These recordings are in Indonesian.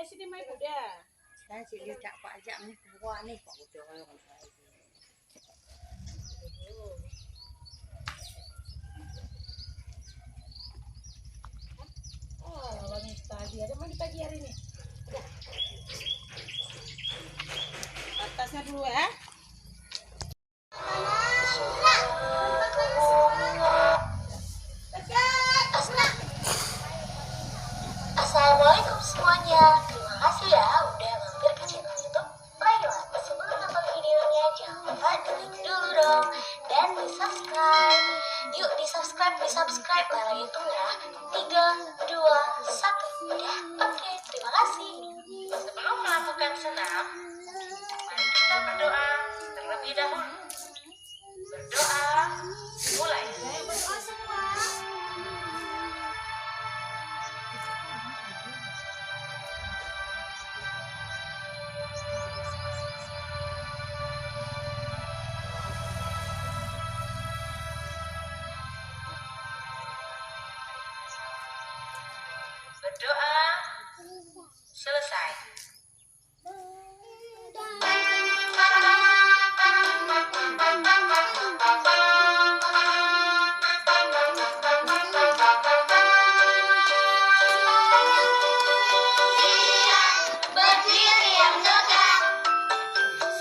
sini mai kuda. Saya sih dia cak pak ajak nih, wah nih kok udah orang saya. Oh, wangi pagi. Ada mandi pagi hari ini. Atasnya dulu ya. Assalamualaikum semuanya. Terima kasih ya udah mampir ke channel YouTube Layla. Sebelum nonton videonya jangan lupa di-like dulu dong dan di-subscribe. Yuk di-subscribe Layla itu ya. 3, 2, 1. Udah? Oke, terima kasih. Sebelum melakukan senam, mari kita berdoa terlebih dahulu. Berdoa mulai. Berdoa semua. Berdoa selesai. Berdiri yang tegak,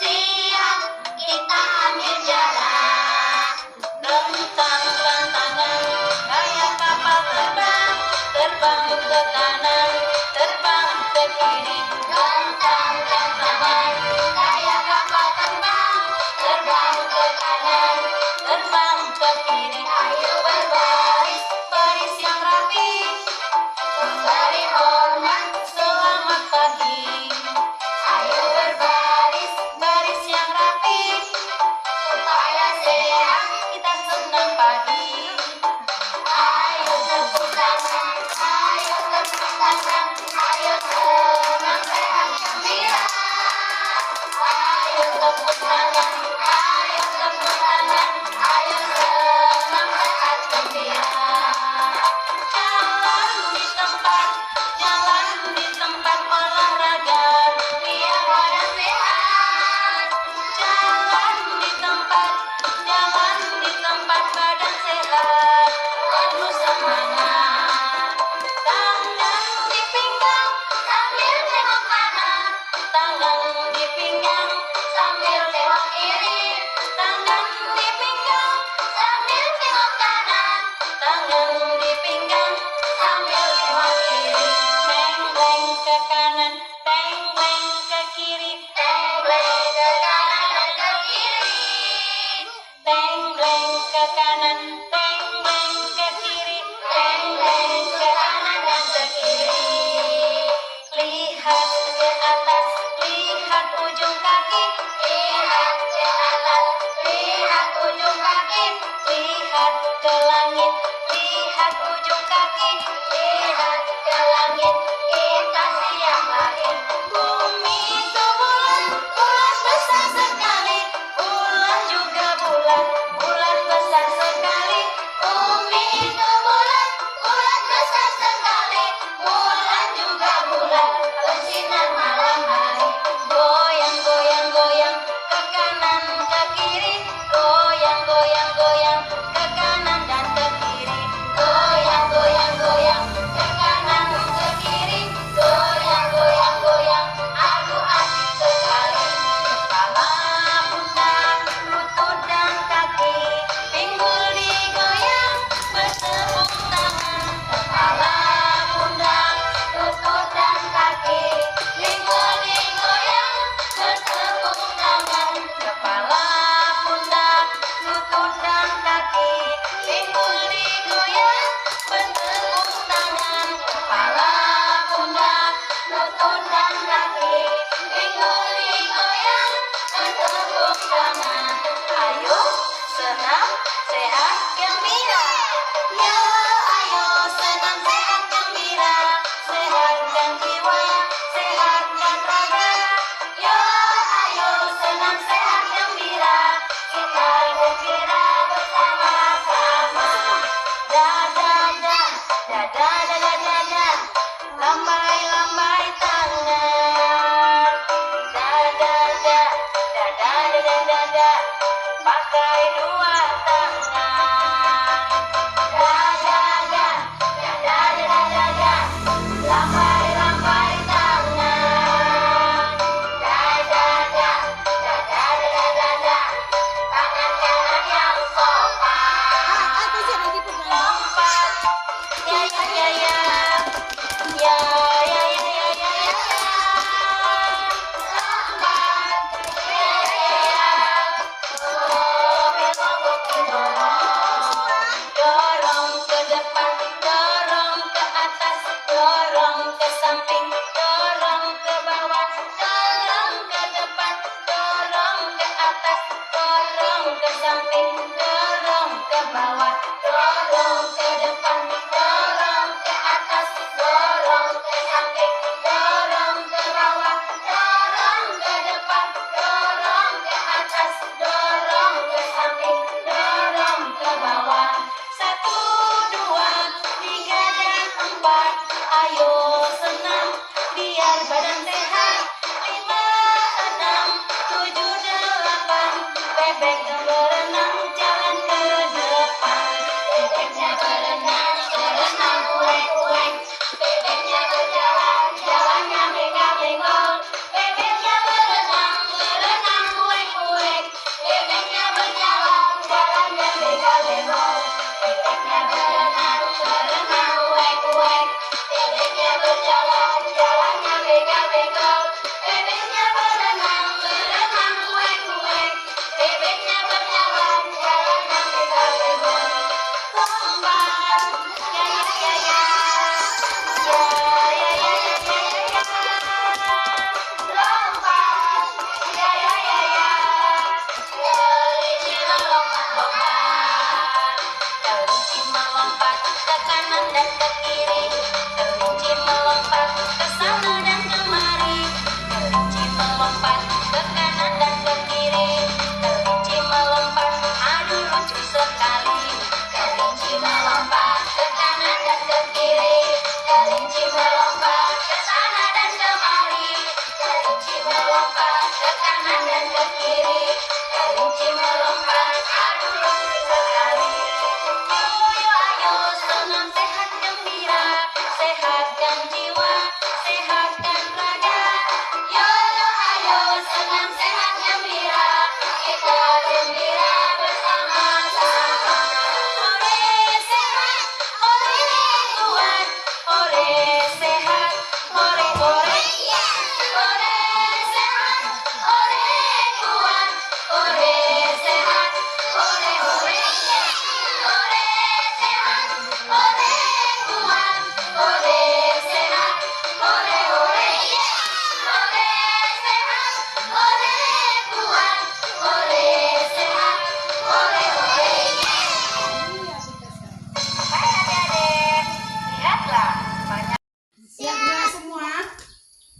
siap kita ambil jalan. Rentangkan tangan, kayak kapal terbang, terbang ke kanan, terbang ke kiri. Rentangkan tangan, kayak kapal terbang, terbang ke kanan, terbang ke kiri. Ayo berbaris, baris yang rapi, beri hormat, selamat pagi. Ayo berbaris, baris yang rapi, supaya sehat kita senang pagi. Ayo tepuk tangan, ayo tepuk tangan, ayo senang sehat gembira. Ayo tepuk tangan, ayo tepuk tangan, ayo senang sehat gembira. Jalan di tempat olahraga, biar badan sehat. Jalan di tempat badan sehat, penuh semangat. Tangan di pinggang sambil tengok kanan, tangan di pinggang sambil tengok kiri. dua tangan. Da, lambai tangan. Tangan kanan yang sopan. Apa sih lagi pegang? Lompat, ya ya ya ya, ya ya ya ya ya ya. Lompat, ya ya ya ya. Dorong ke depan, dorong ke atas, dorong ke samping, dorong ke bawah, dorong ke depan, dorong ke atas, dorong ke samping, dorong ke bawah, dorong ke depan, dorong ke atas, dorong ke samping, dorong ke bawah, dorong ke depan, dorong ke atas, dorong ke samping, dorong ke bawah. 1, 2, 3 dan 4. Ayo senam biar badan sehat. 5, 6, 7, 8. Bebek berenang jalan ke depan. Bebeknya berenang kuek-kuek. Bebeknya berjalan jalannya bengkak-bengkok. Bebeknya berenang kuek-kuek. Bebeknya berjalan jalannya bengkak-bengkok. Bebeknya berenang kuek-kuek. Bebeknya berjalan jalannya bengkak-bengkok. Bebeknya berenang kuek-kuek. Bebeknya berjalan jalannya bengkak-bengkok. Lompat, ya ya ya ya, ya ya ya ya ya ya. Lompat, ya ya ya ya. Kelinci melompat-lompat. Kelinci melompat ke kanan dan ke kiri. Kelinci melompat ke sana dan kemari. Kelinci melompat ke kanan dan ke kiri. Kelinci melompat, aduh lucu sekali. Kelinci melompat ke kanan dan ke kiri. Kelinci melompat ke sana dan kemari. Kelinci melompat ke kanan dan ke kiri. Kelinci melompat, aduh lucu sekali. Yuk ayo senam sehat gembira, sehatkan jiwa, sehatkan raga. Yuk ayo senam sehat gembira, kita gembira bersama-sama. Ore sehat, ore kuat, ore sehat, ore ore. Ore sehat, ore kuat, ore sehat, ore ore. Ore sehat, ore kuat, ore sehat, ore ore. Ore sehat, ore kuat, ore sehat, ore ore. Hai adik-adik, lihatlah banyak. Siap gerak semua?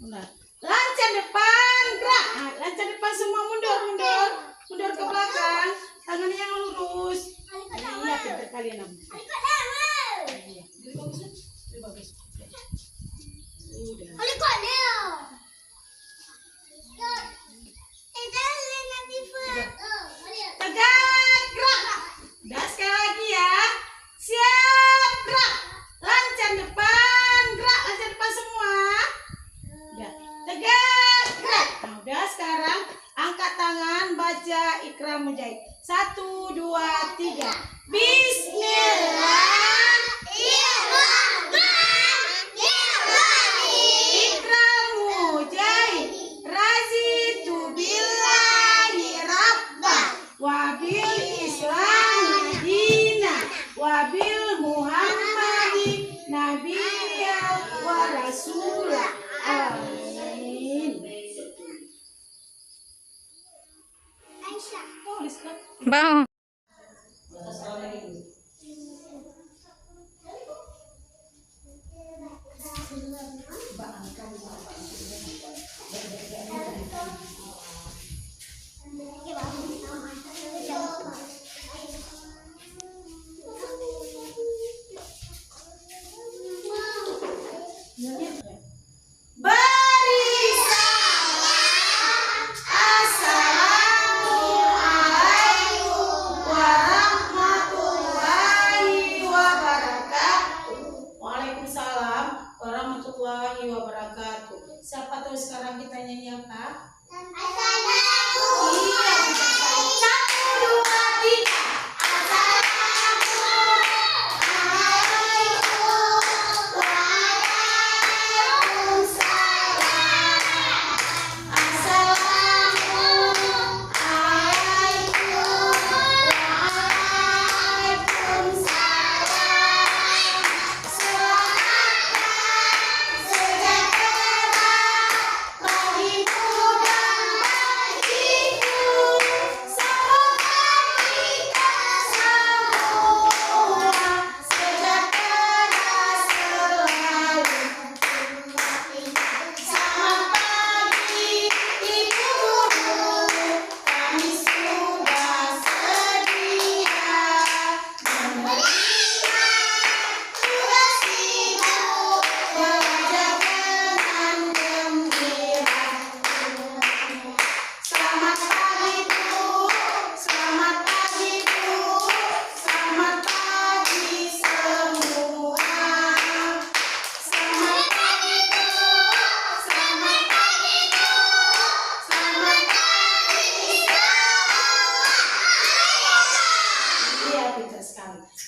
Udah. Lancar depan, gerak. Lancar depan semua, mundur, mundur. Mundur ke belakang. Tangannya yang lurus. Iya, pintar kalian. Iya. Lebih bagus, lebih bagus. Udah. Tegak, gerak. Udah sekali lagi ya. Siap, gerak. Lancar depan, gerak. Lancar depan semua. Udah. Tegak, gerak. Nah, udah sekarang angkat tangan, baca Iqra Mujahid. 1, 2, 3. Bismillahirrahmanirrahim. Iqra Mujahid. Razitu billahi rabba wa bil islami dina wa bil muhammadi nabiyya wa rasulah. Amin. Tulis kan? Bang. Berisalam. Assalamualaikum warahmatullahi wabarakatuh. Siapa tuh sekarang kita nyanyi apa? Assalamualaikum. Iya, bisa sekali. 1, 2, 3.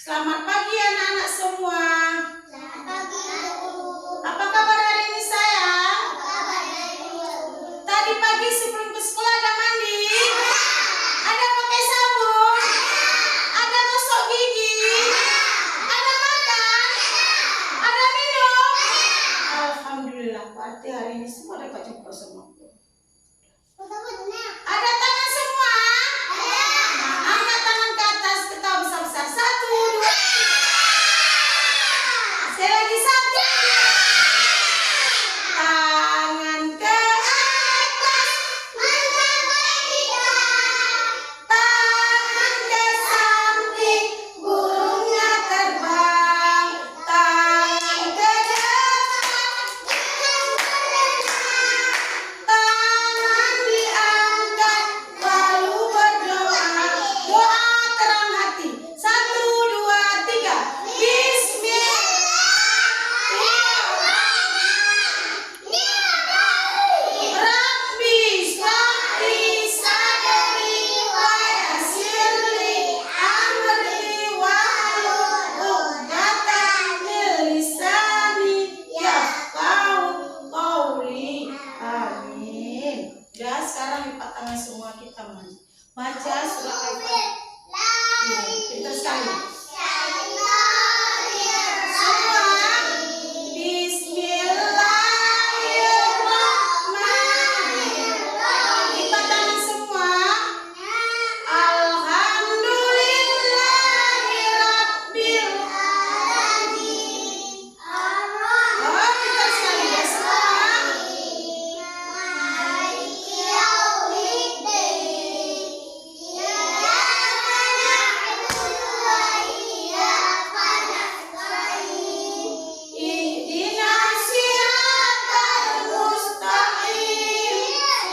Selamat pagi anak-anak semua. Apa kabar hari ini sayang? Tadi pagi sebelum ke sekolah ada mandi? Ada pakai sabun? Ada gosok gigi? Ada makan? Ada minum? Alhamdulillah, berarti hari ini semua dapat coba semua. Ada tangan semua? Nah, angkat tangan ke atas, ketawa besar-besar. 1, 2, 3. Sekali lagi 1. Tangan ke atas, tangan ke samping, burungnya terbang. Tangan ke depan, tangan diangkat, lalu berdoa. Doa terang hati. 1, 2, 3. Rabbi shrahli sadri wa yassirli amri wahlul 'uqdatam min lisani yafqahu qawli. Amin. Udah, sekarang lipat tangan semua kita baca surat Al-Fatihah. Pintar sekali. Bismillahirrahmanirrahim. Lipat tangan semua. Alhamdulillahirabbil alamin. Oh, pintar sekali ya semua. Ihdinas siratal mustaqim,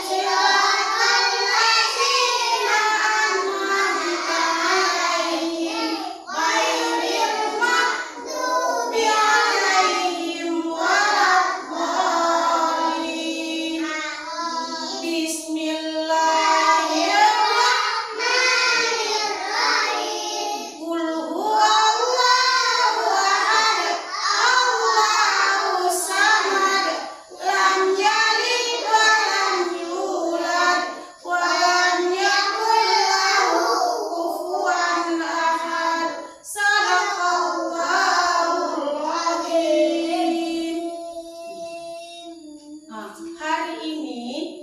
siratal ladzina an'amta 'alaihim, ghairil maghdubi 'alaihim waladdallin. Bismillahirrahmanirrahim. Qul huwallahu ahad, Allahus samad, lam yalid wa lam yulad, wa lam yakul lahu kufuwan ahad. Shadaqallahul azim. Hari ini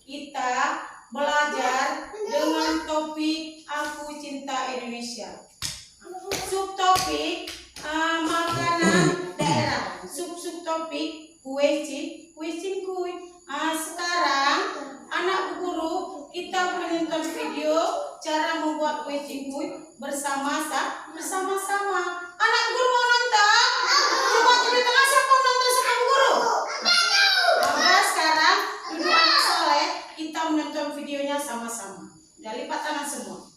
kita belajar dengan topik Aku Cinta Indonesia. Subtopik makanan daerah. Subtopik kue cincin. Sekarang anak guru kita menonton video cara membuat kue cincin bersama-sama. Anak guru mau nonton? Coba di tengah siapa mau nonton sama guru? Nah, sekarang duduk anak soleh, kita menonton videonya sama-sama. Udah, lipat tangan semua.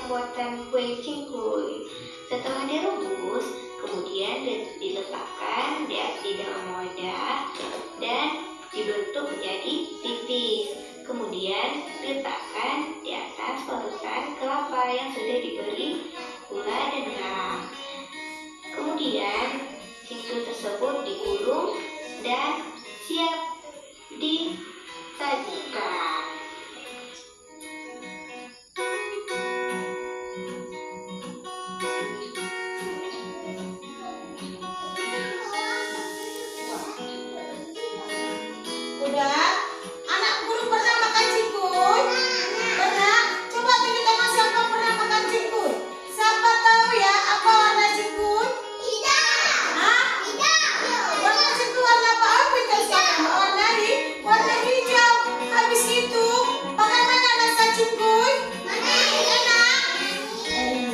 pembuatan kue cingkuy. Setelah direbus, kemudian diletakkan di dalam wadah dan dibentuk menjadi tipis. Kemudian diletakkan di atas parutan kelapa yang sudah diberi gula dan garam. Kemudian cingkuy tersebut digulung dan siap disajikan. Udah? Anak guru pernah makan cingkuy? Pernah? Coba tunjuk tangan siapa pernah makan cingkuy. Siapa tahu ya apa warna cingkuy? Hah? Warna cingkuy warna apa? Apa itu sekarang? Warna hijau. Habis itu, bagaimana rasa cingkuy? Enak. Iya.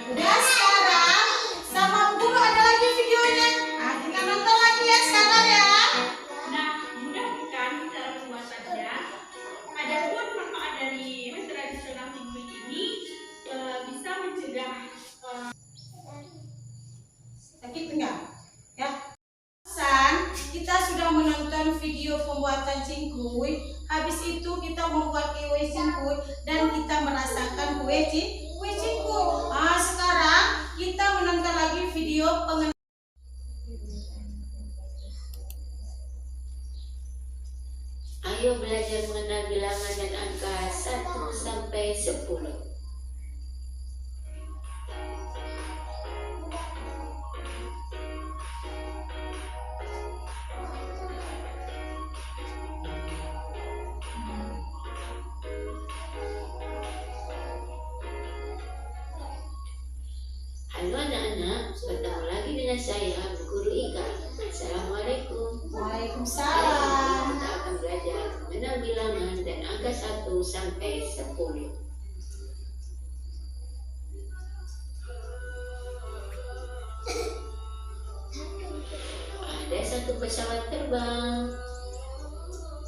Udah sekarang sama Bu Guru ada lagi videonya. Nah, kita nonton lagi ya sekarang ya. Nah, mudah bukan cara pembuatannya. Adapun manfaat dari kue tradisional cingkuy ini bisa mencegah Sakit enggak? Ya. Pesan, kita sudah menonton video pembuatan cingkuy. Habis itu kita membuat kue cingkuy dan kita merasakan kue cingkuy. Ah, sekarang kita menonton lagi video pengenalan. Ayo belajar mengenal bilangan dan angka 1 sampai 10. Halo anak-anak, bertemu lagi dengan saya, Bu Guru Ika. Assalamualaikum. Waalaikumsalam. Kita akan belajar mengenal bilangan dan angka 1 sampai 10. Ada satu pesawat terbang.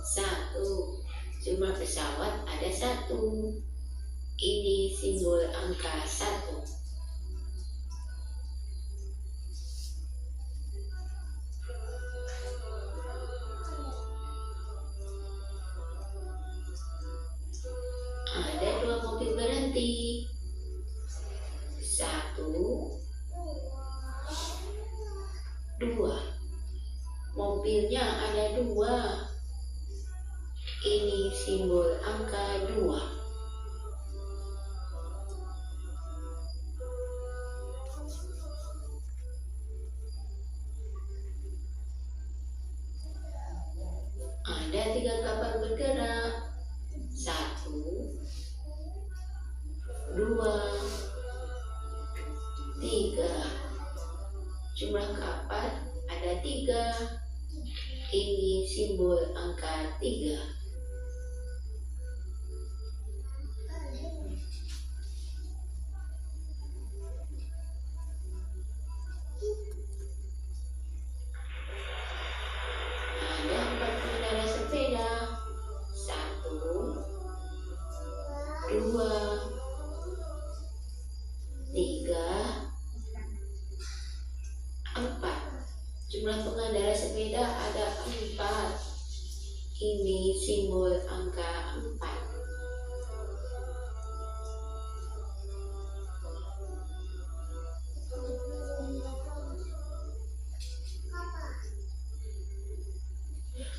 1. Jumlah pesawat ada 1. Ini simbol angka 1. Ada 2 mobil berhenti. 1, 2. Mobilnya ada 2. Ini simbol angka 2. Ada 3 kapal bergerak. 1, 2, 3. Jumlah kapal ada 3. Ini simbol angka 3. Ada 4 pengendara sepeda. 1, 2, 3, 4. Jumlah pengendara sepeda ada 4. Ini simbol angka 4.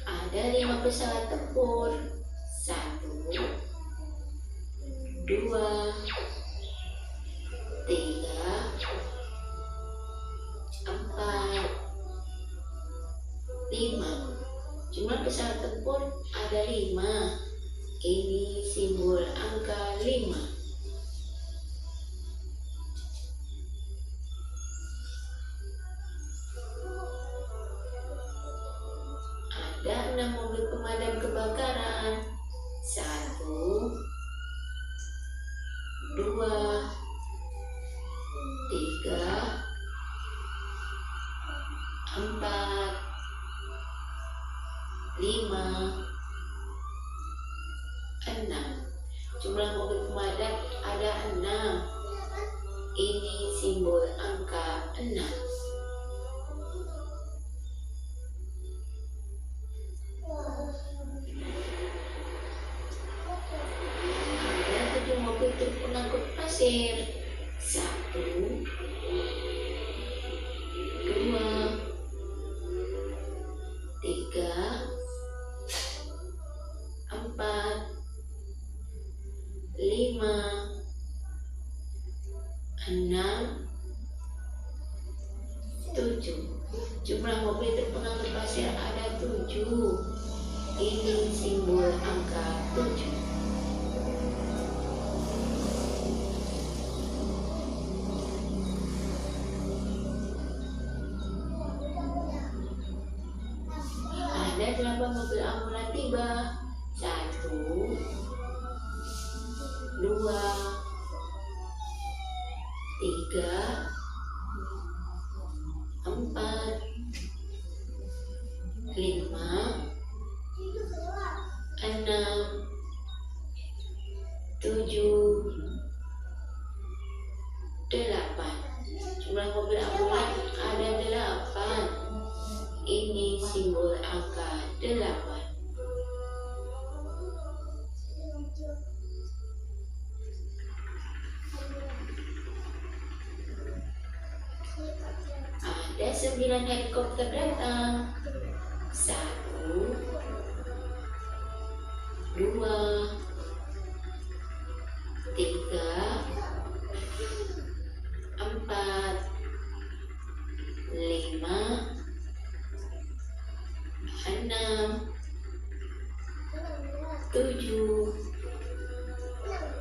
Ada 5 pesawat tempur. 1, 2, 3, 4, 5. Jumlah pesawat tempur ada 5. Ini simbol angka 5. Ada 6 mobil pemadam kebakaran. 1, 2, 3, 4, 5, 6. Jumlah mobil pemadam ada 6. Ini simbol angka 6. Ada 7 mobil truk pengangkut pasir. 1, 2, 3, 4, 5, 6, 7. Jumlah mobil truk pengangkut pasir ada 7. Ini simbol angka 7. Ada 8 mobil ambulan tiba. 1, 2, 3, 4, 5, 6, 7, 8. Jumlah mobil ambulan ada 8. Ini simbol angka 8. Ada 9 helikopter datang. 1, 2, 3, 4, 5, 6, 7,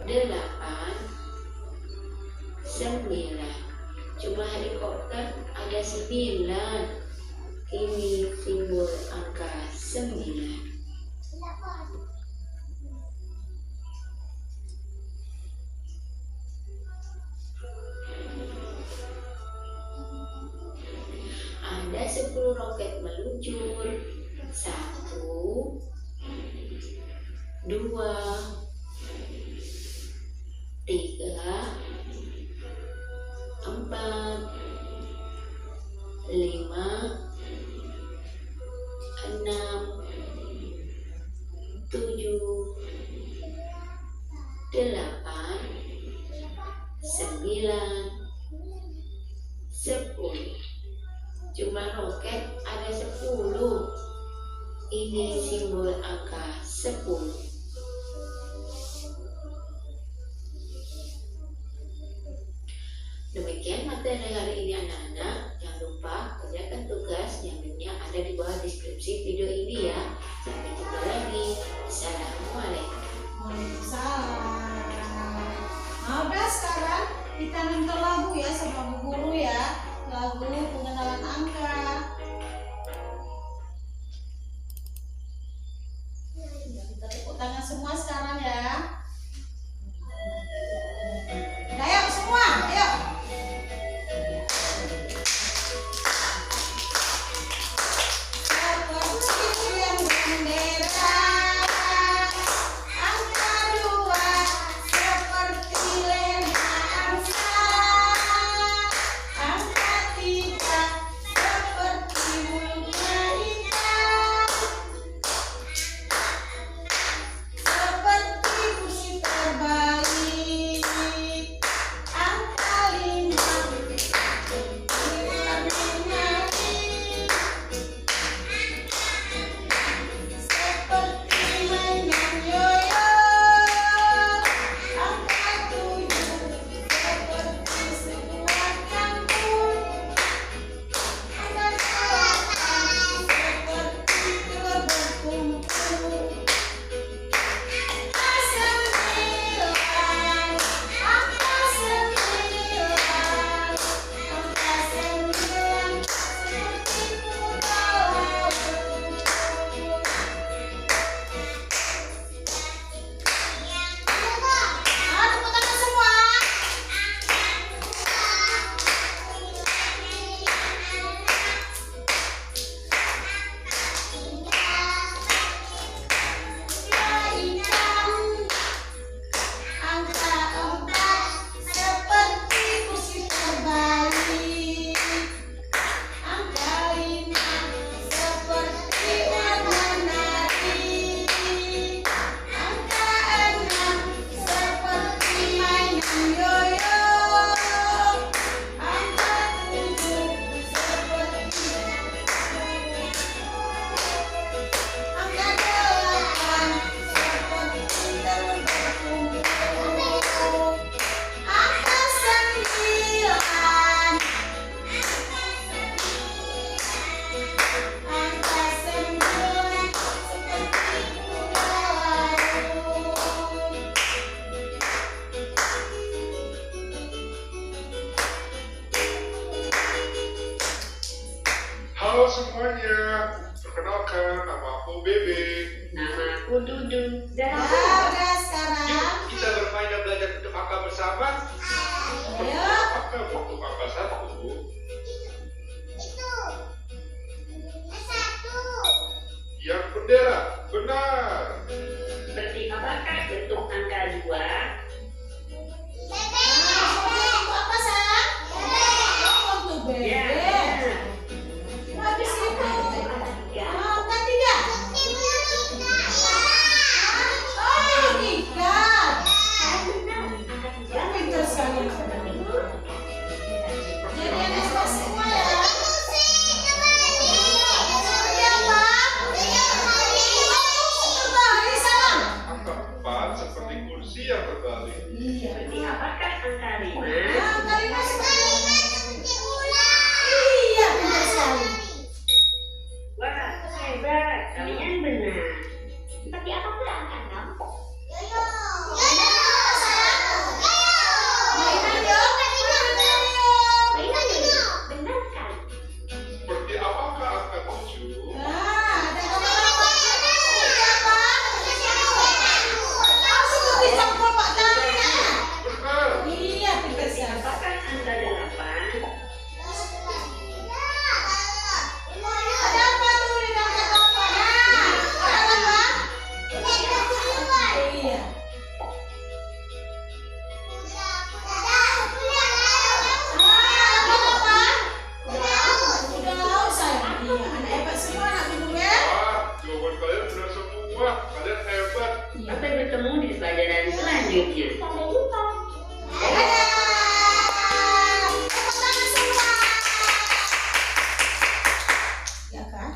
8, 9. Jumlah helikopter ada 9. Ini simbol angka 9. Ada 10 roket meluncur. 1, 2, 3, 4, 5, 6, 7, 8, 9, 10. Jumlah roket ada 10. Ini simbol angka 10. Demikian materi hari ini anak-anak. Jangan lupa kerjakan tugas yang linknya ada di bawah deskripsi video ini ya. Sampai jumpa lagi. Assalamualaikum. Waalaikumsalam. Nah udah sekarang kita nonton lagu ya sama Bu Guru ya. Lagu pengenalan angka. Kita tepuk tangan semua sekarang ya. Ayo semua, ayo. Seperti yang bendera, angka 2 seperti lema angsa, angka 3 seperti mulutnya ikan, seperti Udah Ya, rampung? udah sekarang. Yuk kita bermain dan belajar bentuk angka bersama. Ayo. Apa bentuk angka 1? Yang bendera, benar. Seperti apakah bentuk angka 2? Apa sayang? Oh, untuk bebek. Ya. Habis itu. Ya. Angka 3. Oh, 3. Angka 3. Pintar sekali. Jadi anak kelas semua ya. Seperti apa? Terbalik salam. Angka 4 seperti kursi yang berbalik. Iya. Seperti apakah angka 5? Angka 5 seperti iya, pintar sekali. Wah, hebat. Kalian benar. Seperti apa pula angka 6? Mainan yuk. Benar sekali. Seperti apakah angka 7? Nah, ada gambar apa? Seperti apa? Oh, seperti cangkul Pak Tani. Benar. Iya, pintar sekali. Apakah angka 8? Ada apa tuh di dalam apa? Nah, ada apa? Iya. Ah, apa? Udah laut sayang. Iya, anak hebat semua anak guru ya. Wah, jawaban kalian benar semua. Kalian hebat. Iya. Sampai bertemu di pelajaran selanjutnya. Dadah. Tepuk tangan semua. Ya kan?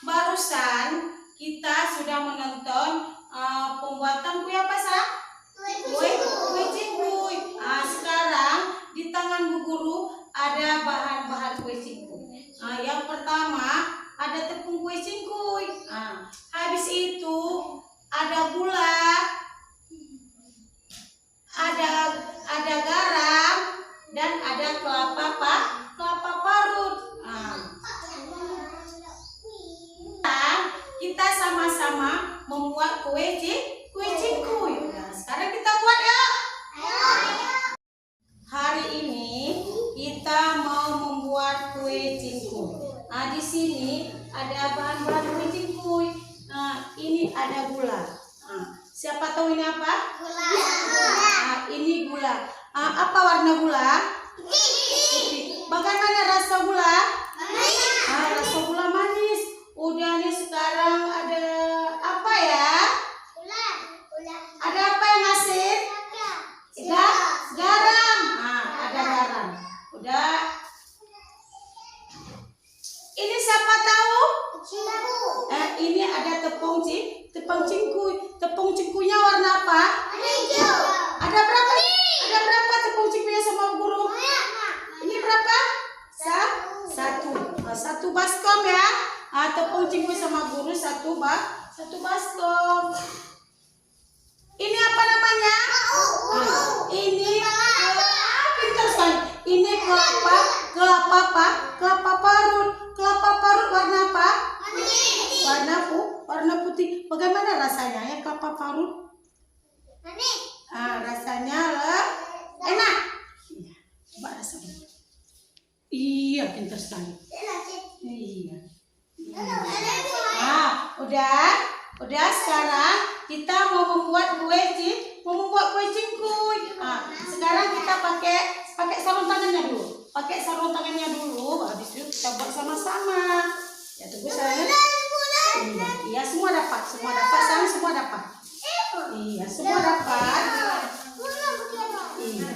Barusan kita sudah menonton pembuatan kue apa sah? Kue cingkuy. Sekarang di tangan Bu Guru ada bahan-bahan kue cingkuy. Yang pertama ada tepung kue cingkuy. Habis itu ada gula, ada garam dan ada kelapa parut. Kita sama-sama membuat kue cingkuy. Nah, sekarang kita buat ya. Hari ini kita mau membuat kue cingkuy. Di sini ada bahan-bahan kue cingkuy. Ini ada gula. Siapa tahu ini apa? Gula. Ini gula. Apa warna gula? Putih. Bagaimana rasa gula? Rasa gula manis. Udah nih sekarang ada apa ya? Gula. ini ada tepung cingkuy. Tepung cingkuynya warna apa? Hijau. Ada berapa? Ada berapa tepung cingkuynya sama guru? Ini berapa? Satu. Satu baskom ya. Tepung cingkuy sama guru satu baskom. Ini apa namanya? Ini pintar sekali. Ini kelapa parut. Kelapa parut warna apa? Warna putih. Bagaimana rasanya ya kelapa parut? Rasanya enak. Iya, coba rasanya. Iya, pintar sekali. Iya. Udah sekarang kita mau membuat kue cingkuy. Sekarang kita pakai sarung tangannya dulu. Habis itu kita buat sama-sama. Ya tunggu sayang. Iya, semua dapat. Sayang semua dapat. Iya, semua dapat. Iya.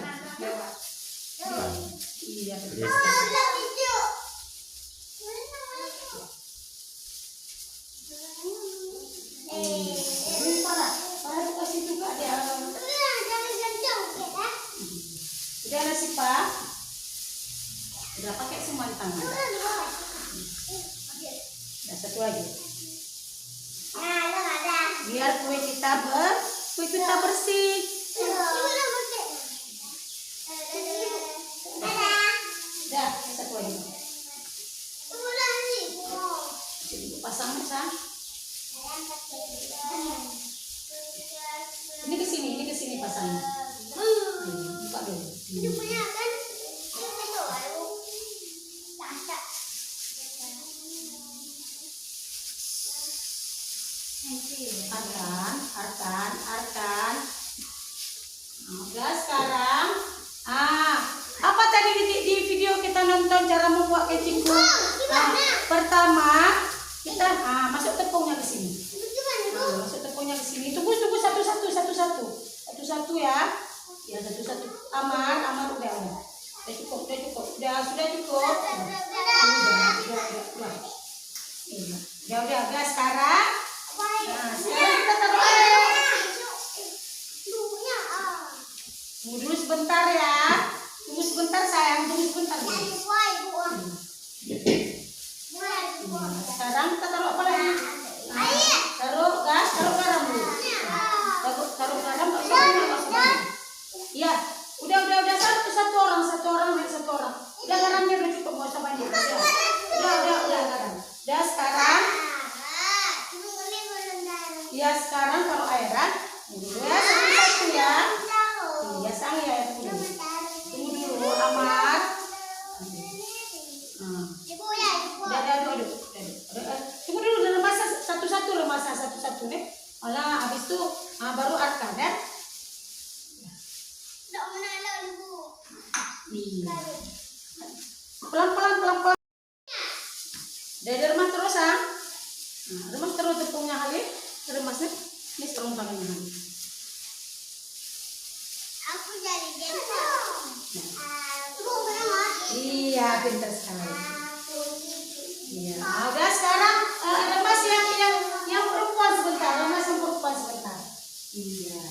Para kasih juga dia. Udah nasi Pak. Udah pakai semua di tangan. Udah satu lagi. Biar kue kita bersih. Udah satu lagi. Jadi pasang. Ini ke sini pasangnya. Buka dulu. Arkan. Udah sekarang. Apa tadi di video kita nonton cara membuat kue cingkuy? Pertama kita masuk tepungnya ke sini. Tunggu satu ya. Ya satu. Amar udah. Sudah cukup. Udah. Sekarang. Sekarang kita taruh air. Tunggu dulu sebentar ya. Tunggu sebentar sayang. Sekarang kita taruh apa lagi? Taruh garam dulu. Taruh garam tak usah. Iya, udah satu orang. Udah garamnya udah cukup, enggak usah banyak. Udah garam. Udah sekarang. Ya sekarang taruh airan. Udah satu ya. Iya sang ya. Tunggu dulu amat. Udah. Tunggu dulu remasa satu deh. Habis itu baru Arkan ya. Pelan-pelan. Dari remas terus remas terus tepungnya kali. Remasnya. Ini sarung tangannya kali. Aku jadi Iya, pintar sekali. Iya. Udah sekarang remas yang perempuan sebentar. Iya.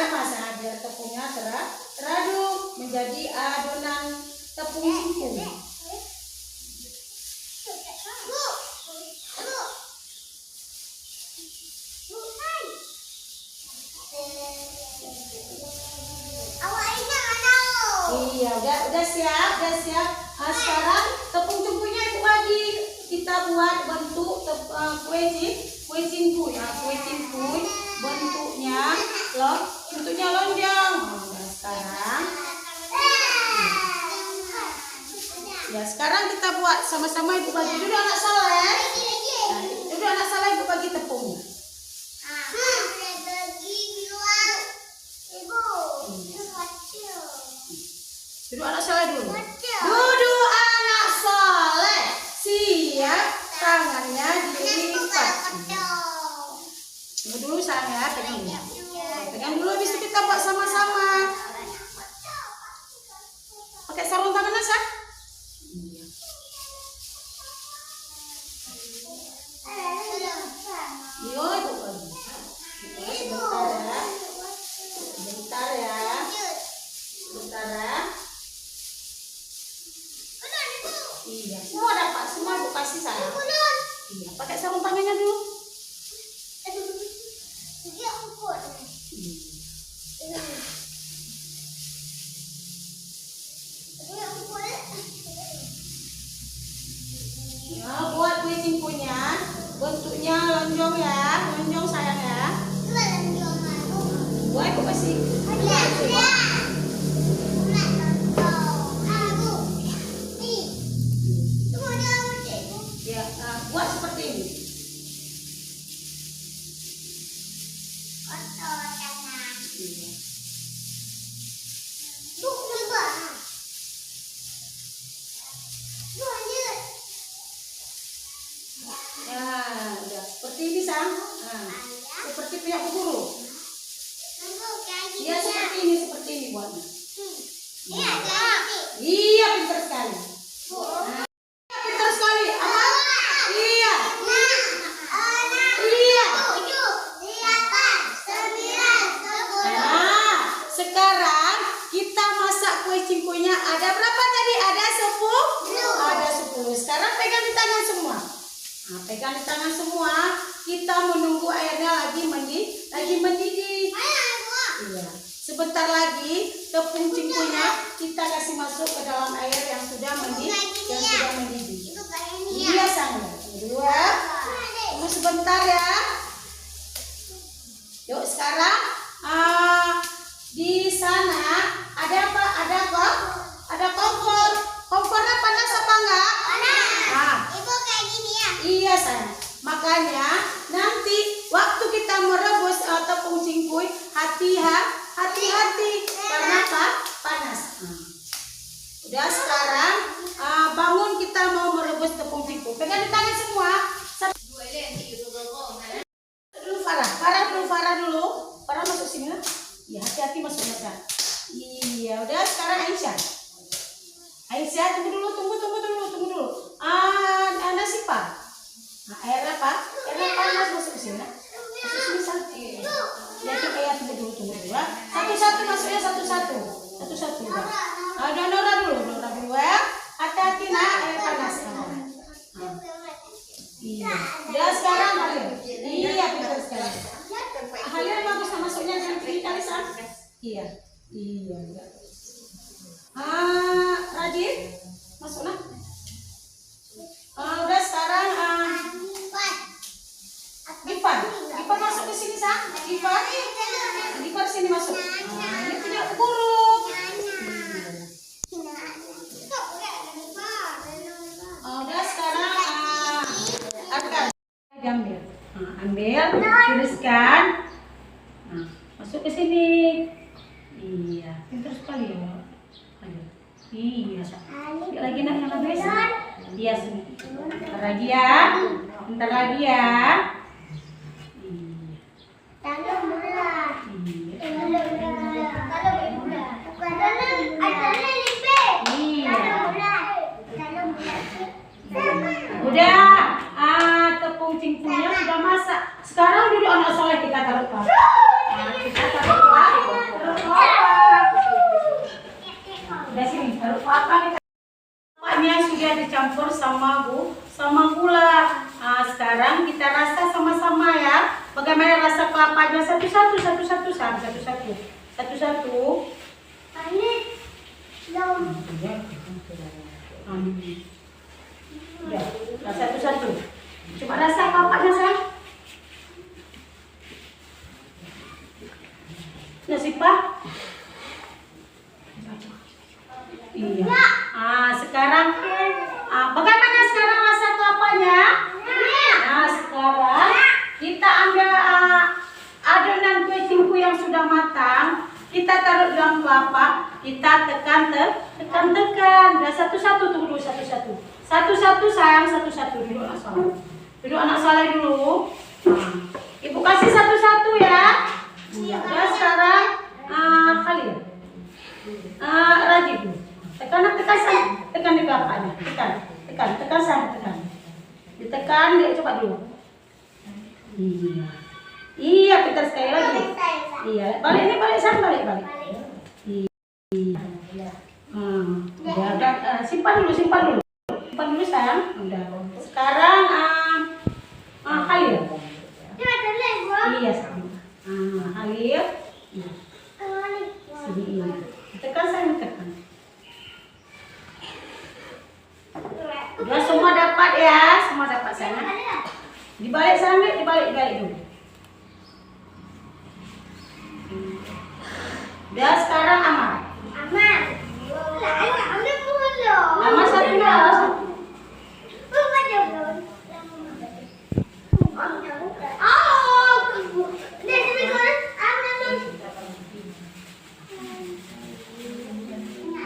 Remas biar tepungnya teraduk menjadi adonan tepung cingkuy. Iya, udah siap. Sekarang tepung cingkuynya itu lagi kita buat bentuk kue cingkuy. Kue cingkuy bentuknya lonjong. Sekarang. Ya, sekarang kita buat sama-sama ibu bagi dulu anak saleh. Dulu anak saleh ibu bagi tepungnya. Duduk anak soleh dulu. Duduk anak soleh. Siap. Tangannya dilipat. Tunggu dulu sayang ya. Pegang dulu. Habis itu kita buat sama-sama. Pakai sarung tangan Asa. bisa. Iya, pakai sarung tangannya dulu. Nah, buat kue cingkunya bentuknya lonjong ya, lonjong sayang ya. Buat aku kasih. Ya, buat seperti ini. Ya, udah seperti ini sang. Nah, seperti punya guru. Iya seperti ini buatnya. Iya pintar sekali. Nah, pintar sekali. Apa? Iya. Iya. Nah, sekarang kita masak kue cingkunya. Ada berapa tadi? Ada 10? Ada 10. Sekarang pegang di tangan semua. Nah, pegang di tangan semua. Kita menunggu airnya lagi mendidih. Iya. Sebentar lagi tepung cingkunya kita kasih masuk ke dalam air yang sudah mendidih. Iya sang. Dua. Tunggu sebentar ya. Yuk sekarang di sana ada apa? Ada kompor. Kompornya panas apa enggak? Panas. Iya sayang. Makanya nanti waktu kita merebus tepung cingkuy hati-hati karena apa? Panas. Udah sekarang bangun kita mau merebus tepung cingkuy. Pegang di tangan semua. Dulu Farah dulu. Farah masuk sini lah. Ya hati-hati masuk mata. Iya udah sekarang Aisyah tunggu dulu. Nasifah. Nah, air apa? Air panas masuk ke sini. Masuk sini satu. Ya kita tunggu dulu. Satu-satu masuknya satu-satu. Ada Nora dulu ya. Hati-hati nak air panas. Iya. Udah sekarang Halil. Iya pintar sekali. Halil bagus masuknya dari kali sah. Iya. Rajin masuklah. Udah sekarang Gifar masuk ke sini sah. Gifar sini masuk. Ini punya guru. Udah sekarang akan ambil, tiriskan. Nah, masuk ke sini. Iya, pintar sekali ya. Iya, lagi nak yang habis. Iya, bentar lagi ya. Udah, tepung cingkunya sudah masak. Sekarang dulu anak soleh kita taruh apa? Udah sini, taruh apa nih? Minyak sudah dicampur sama gula. Sekarang kita rasa sama-sama ya. Bagaimana rasa kelapanya? Satu-satu. Ya, satu-satu. Coba rasa kelapanya sayang. Nasifah. Iya. Sekarang bagaimana sekarang rasa kelapanya? Nah, sekarang kita ambil adonan kue cingkuy yang sudah matang, kita taruh dalam kelapa, kita tekan. Dan satu-satu tunggu dulu satu-satu. Satu-satu sayang, satu-satu dulu anak soleh. Duduk anak soleh dulu. Ibu kasih satu-satu ya. Ya sekarang Khalil. Rajib. Tekan di kelapanya. Tekan. Ditekan, dia coba dulu. Iya, pintar sekali lagi. Iya, balik sana, balik. Iya. Simpan dulu. simpan dulu sayang. Udah. Sekarang Halil. Iya sama. Halil. Sini ini. Tekan sayang, tekan. Udah semua dapat ya, semua dapat sayang. Dibalik sayang, dibalik dulu. Udah sekarang Amar. Amar satu dulu.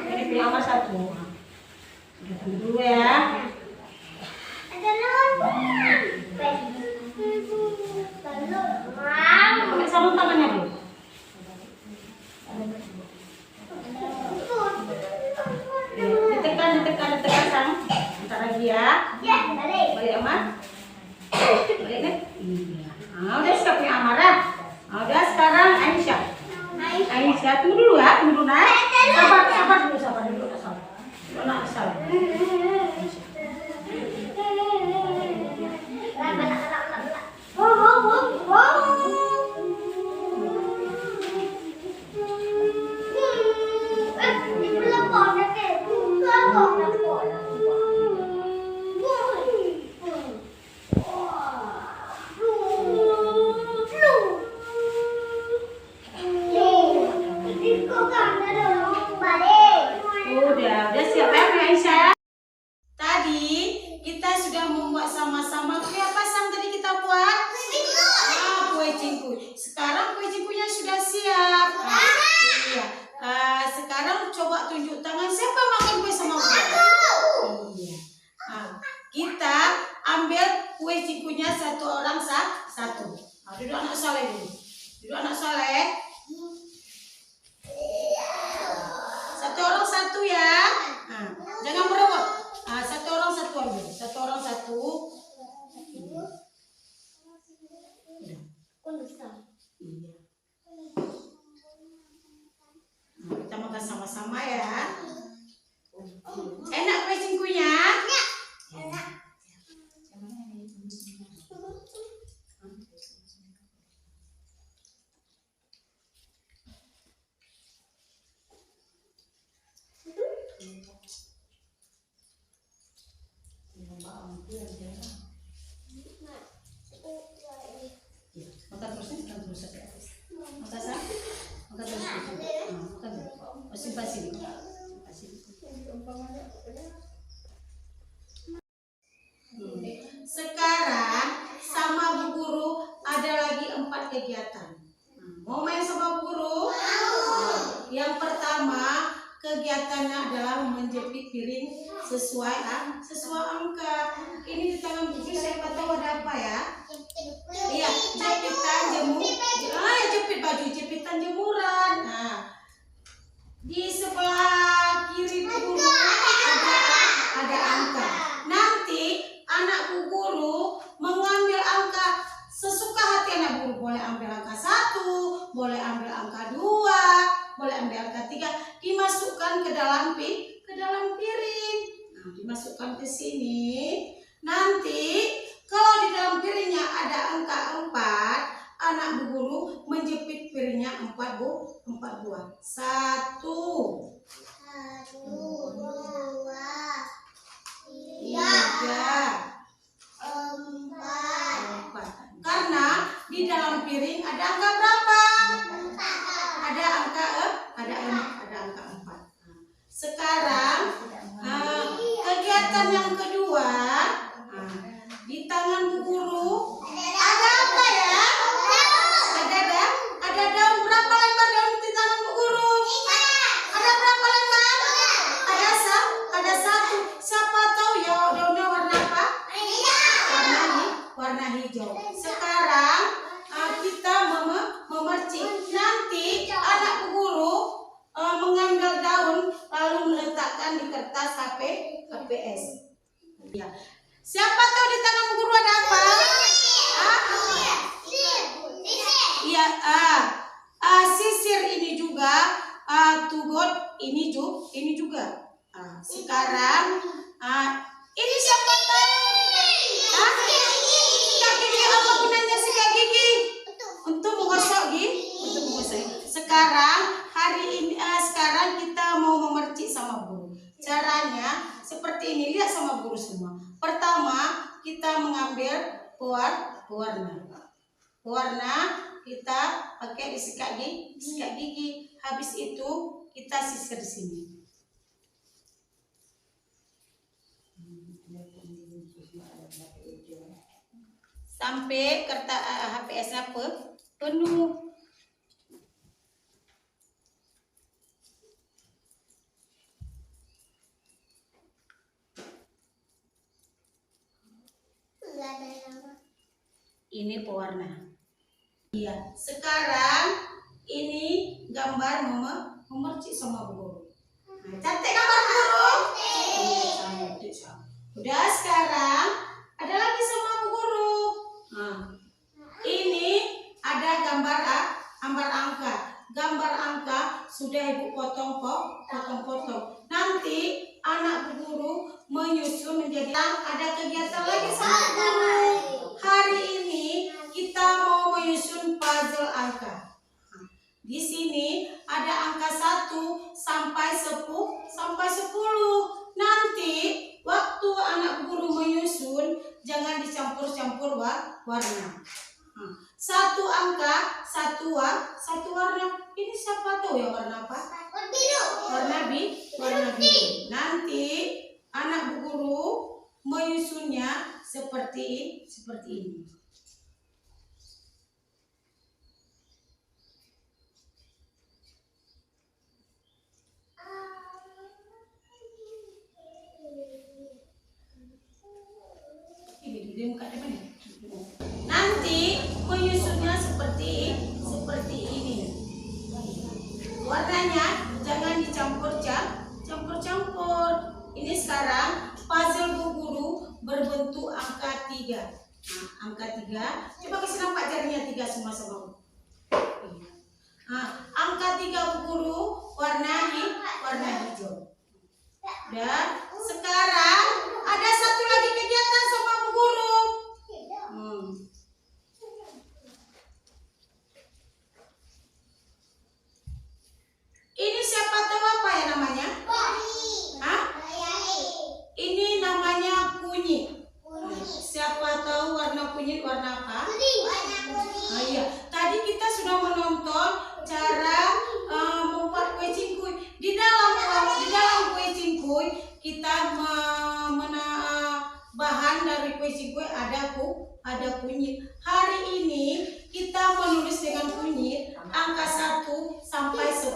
Ini pilih Amar satu. Udah tunggu dulu ya. Pakai sarung tangannya dulu. Ditekan sang. Bentar lagi ya. Balik Amar. Balik nih. Iya. Udah siap ya Amar ya. Udah sekarang Aisyah. Aisyah tunggu dulu ya, tunggu dulu nak. Sabar dulu. Nak sabar. Udah siap ya Aisyah. Tadi kita sudah membuat sama-sama kue apa sang tadi kita buat? Kue cingkui. Sekarang kue cingkuinya sudah siap. Iya. Sekarang coba tunjuk tangan siapa makan kue sama kue? Iya. Kita ambil kue cingkuinya satu orang satu. Duduk anak soleh dulu. Duduk anak soleh. Satu orang satu ya. Jangan berebut. Satu orang satu ambil. Satu orang satu. Iya. Kita makan sama-sama ya. Enak kue cingkuinya? Enak. Makan terus sampai habis. Makan sah? Makan terus. Makan terus. Pasti. Sekarang sama Bu Guru ada lagi 4 kegiatan. Mau main sama Bu Guru? Yang pertama kegiatannya adalah menjepit piring sesuai angka. Ini di tangan Bu Guru siapa tahu ada apa ya? Iya, jepitan jepit baju, jepitan jemuran. Di sebelah kiri Bu Guru ada angka. Nanti anak Bu Guru mengambil angka sesuka hati anak Bu Guru. Boleh ambil angka 1, boleh ambil angka 2, boleh ambil angka 3. Dimasukkan ke dalam piring. Dimasukkan ke sini. Nanti kalau di dalam piringnya ada angka 4, anak Bu Guru menjepit piringnya 4 buah. 1, 2, 3, 4. Karena di dalam piring ada angka berapa? Ada angka 4. Sekarang kegiatan yang kedua, di tangan Bu Guru ada apa ya? Ada daun. Berapa lembar daun di tangan Bu Guru? Ada berapa lembar? Ada 1. Siapa tahu ya daunnya warna apa? Warna hijau. Sekarang kita memercik. Nanti anak Bu Guru mengambil daun lalu meletakkan di kertas HPS. Ya. Siapa tahu di tangan Bu Guru ada apa? Iya, sisir ini juga, tugot ini juga. Sekarang ini kita mengambil pewarna. Pewarna kita pakai di sikat gigi. Habis itu kita sisir di sini. Sampai kertas HPS-nya penuh. Ini pewarna. Iya. Sekarang ini gambar memercik sama Bu Guru. Nah, cantik gambar Bu Guru? Cantik. Udah, sekarang ada lagi sama Bu Guru. Nah, ini ada gambar angka. Gambar angka sudah Ibu potong. Nanti anak Bu Guru menyusun menjadi ada kegiatan lagi sama Bu Guru. Hari ini kita mau menyusun puzzle angka. Di sini ada angka 1 sampai 10. Nanti waktu anak guru menyusun jangan dicampur-campur warna. Satu angka, satu warna. Ini siapa tahu ya warna apa? Warna biru. Nanti anak guru menyusunnya seperti ini. Nanti menyusunnya seperti ini. Warnanya jangan dicampur-campur. Ini sekarang puzzle Bu Guru berbentuk angka 3. Nah, angka 3. Coba kasih nampak jarinya 3 semua sama. Nah, angka 3 Bu Guru warna hijau. Dan sekarang ada satu lagi kegiatan sama Bu Guru. Ini siapa tahu apa ya namanya? Ini namanya kunyit. Siapa tahu warna kunyit warna apa? Oh iya, tadi kita sudah menonton cara membuat kue cingkuy. Di dalam kue cingkuy kita bahan dari kue cingkuy ada kunyit. Hari ini kita menulis dengan kunyit angka 1 sampai 10.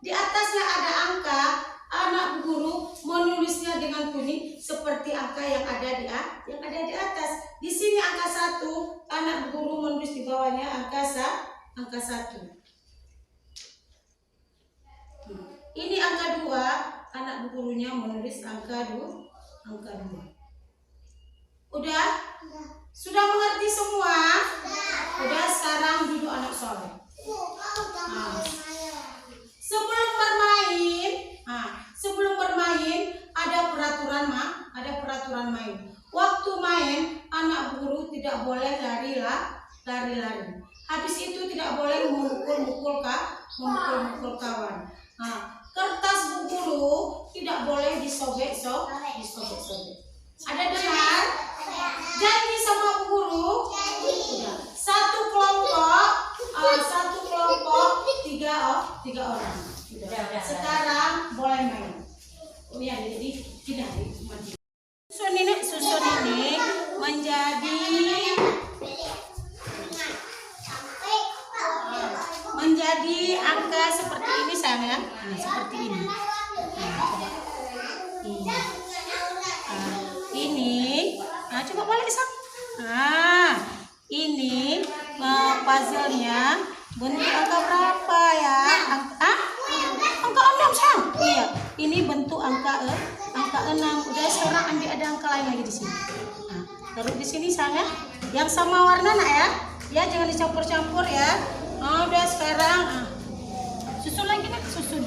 Di atasnya ada angka. Anak guru menulisnya dengan kunyit seperti angka yang ada di atas. Di sini angka 1, anak guru menulis di bawahnya angka 1. Ini angka 2, anak gurunya menulis angka 2. Udah? Sudah mengerti semua? Udah, sekarang duduk anak soleh. Sebelum bermain ada peraturan main. Waktu main anak guru tidak boleh lari. Habis itu tidak boleh memukul kawan. Kertas Bu Guru tidak boleh disobek. Ada dengar? Janji sama Bu Guru? Satu kelompok 3 orang. Sekarang boleh main. Ya, jadi tidak maju. Susun ini menjadi angka seperti ini sayang ya. Nah, seperti ini. Ini. Coba balik sang. Ini puzzle-nya bentuk angka berapa ya? Angka 6 sang. Iya, ini bentuk angka 6. Udah, sekarang ambil ada angka lain lagi di sini. Taruh di sini sang ya. Yang sama warna nak ya. Ya, jangan dicampur-campur ya. Udah, sekarang susun lagi nak, susun.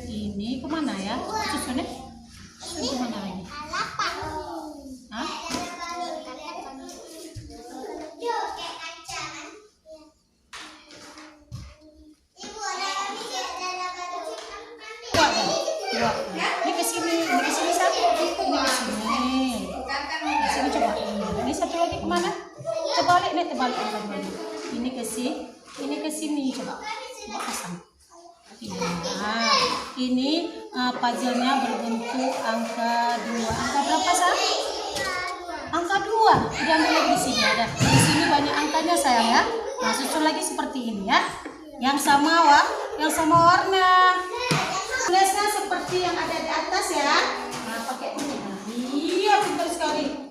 Ini kemana ya? Susunnya? Susun kemana lagi? Ini ke sini satu. Ini ke sini. lagi kemana? Terbalik nih, terbalik. Ini ke sini coba pasang. Nah, ini puzzle-nya berbentuk angka 2. Angka berapa, Sayang? Angka 2. Diambil lagi di sini ada. Di sini banyak angkanya, sayang ya. Nah, susun lagi seperti ini ya. Yang sama warna. Tulisnya seperti yang ada di atas ya. Nah, pakai ini. Iya, pintar sekali.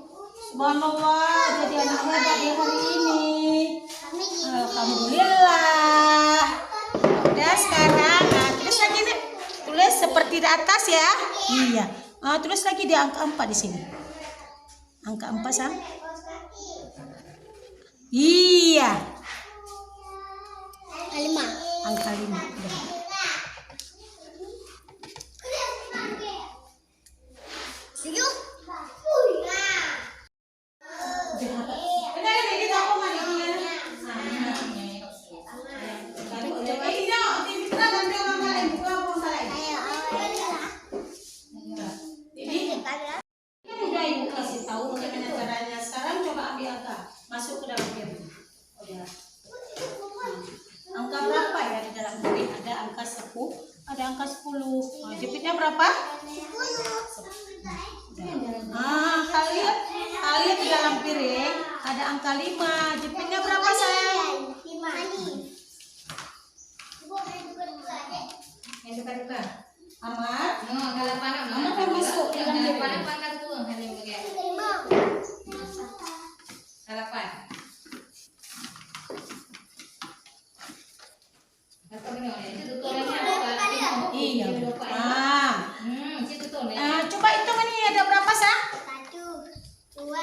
Subhanallah, jadi anak hebat di hari ini. Alhamdulillah. Udah sekarang, nah, tulis lagi nih. Tulis seperti di atas ya. Iya. Tulis lagi di angka 4 di sini. Angka 4, Sang. Iya. Angka 5. Masuk ke dalam piring. Angka berapa ya di dalam piring? Ada angka 10, ada angka 10. Jepitnya berapa? 10. Kalian di dalam piring ada angka 5. Jepitnya berapa, sayang? 5. Yang dekat-dekat. Amar. Kalau panas, Amar mau masuk ke dalam piring. panas tuh, hanya begitu. Harapan. Apa benar? Itu tutorialnya apa? Iya. Itu tuh. Coba hitung ini ada berapa, Sang? 1, 2,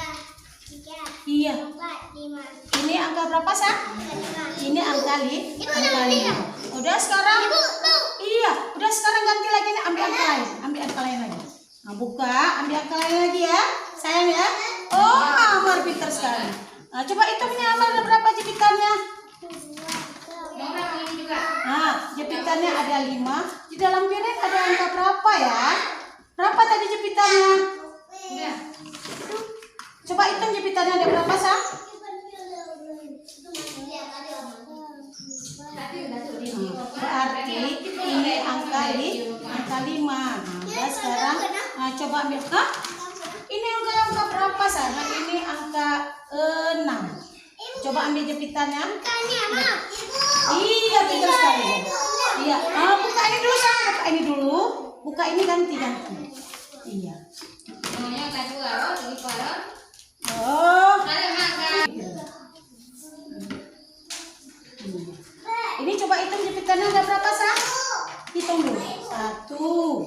3, Iya. 4, 5. Ini angka berapa, Sang? Ini angka 5. Udah sekarang. Iya, udah sekarang ganti lagi nih, ambil angka lain lagi. Nah, buka, ambil angka lain lagi ya. Sayang ya. Oh, Amar pintar sekali. Nah, coba hitungnya Amar ada berapa jepitannya? Ini juga. Nah, jepitannya ada 5. Di dalam piring ada angka berapa ya? Berapa tadi jepitannya? Udah. Coba hitung jepitannya ada berapa, Sang? Berarti ini angka 5. Nah, sekarang coba ambil. Ini angka berapa, Sang? Nah, ini angka 6. Coba ambil jepitannya. Iya, pintar sekali. Iya. Buka ini dulu, Sang. Buka ini dulu. Buka ini ganti. Iya. Namanya kedua, ini para. Oh. Ada makan. Ini coba hitung jepitannya ada berapa, Sang? Hitung dulu. 1.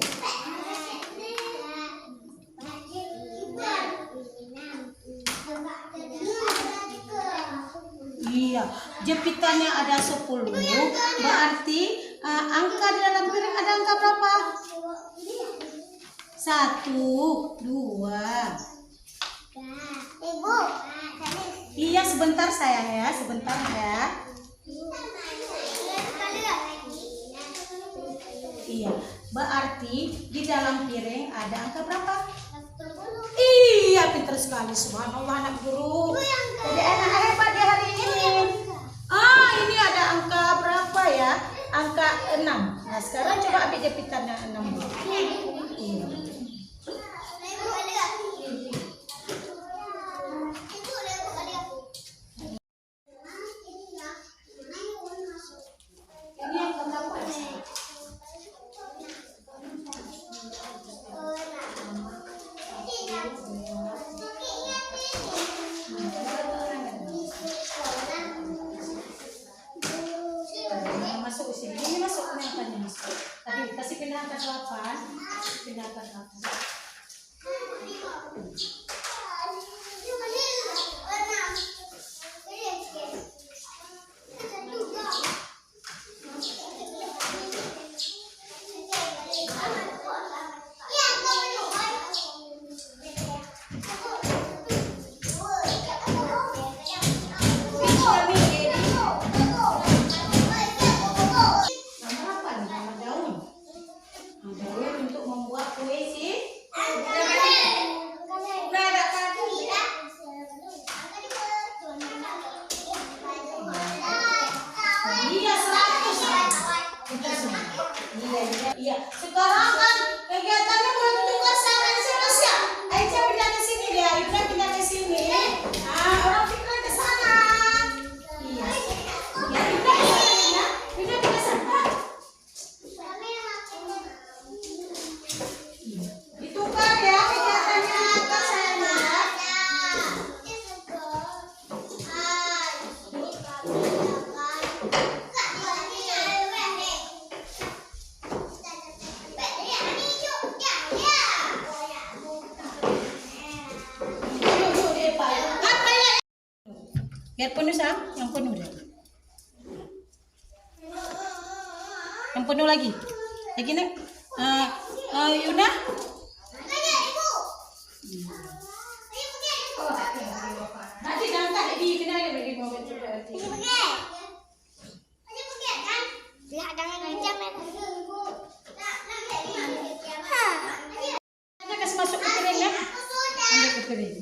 Iya, jepitannya ada 10. Berarti angka di dalam piring ada angka berapa? 1, 2. Iya, sebentar sayang ya, sebentar ya. Iya, berarti di dalam piring ada angka berapa? Iya, pintar sekali, subhanallah anak guru. Jadi anak hebat di hari ini. Ini ada angka berapa ya? Angka 6. Nah, sekarang coba ambil jepitannya 6. Iya. Ini angka berapa ya? Masuk ke sini. Ini masuk ke angkanya masuk. Tadi kasih pindah angka 8. Pindah angka 8. Nama apa nih? Nama daun. Daun untuk membuat kue sih. Biar penuh sang, yang penuh dah. Yang penuh lagi. Lagi nak. Yuna. Nanti jangan tak di kena dia bagi mau baca berarti. Kita kasih masuk ke piring ya. Ambil ke piring.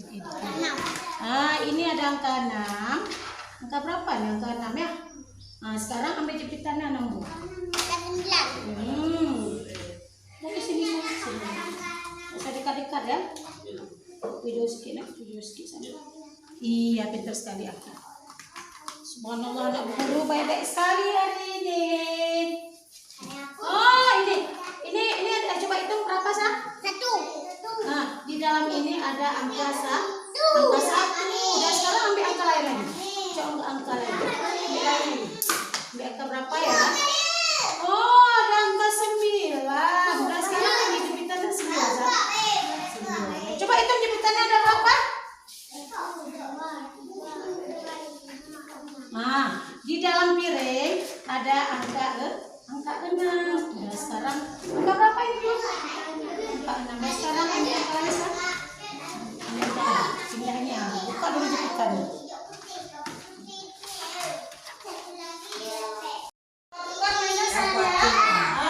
Ini ada angka 6. Angka berapa nih angka 6 ya? Sekarang ambil jepitannya 6 bu. Dari sini. Usah dekat-dekat ya. Video sedikit nak, video sedikit sama. Iya, pintar sekali aku. Subhanallah, anak guru baik-baik sekali hari ini. Oh, ini ada, coba hitung berapa sah? 1. Nah, di dalam ini ada angka angka 1. Dan sekarang ambil angka lain lagi. Coba angka lain. Ambil lain lagi. Ambil angka berapa ya? Oh, ada angka 9. Dan sekarang lagi jepitannya 9 sah. Coba hitung jepitannya ada berapa? Nah, di dalam piring ada angka 6. Nah, sekarang angka berapa ini? Angka 6. Nah, sekarang ambil angka lain sah. Sindahnya, buka dulu jepitannya.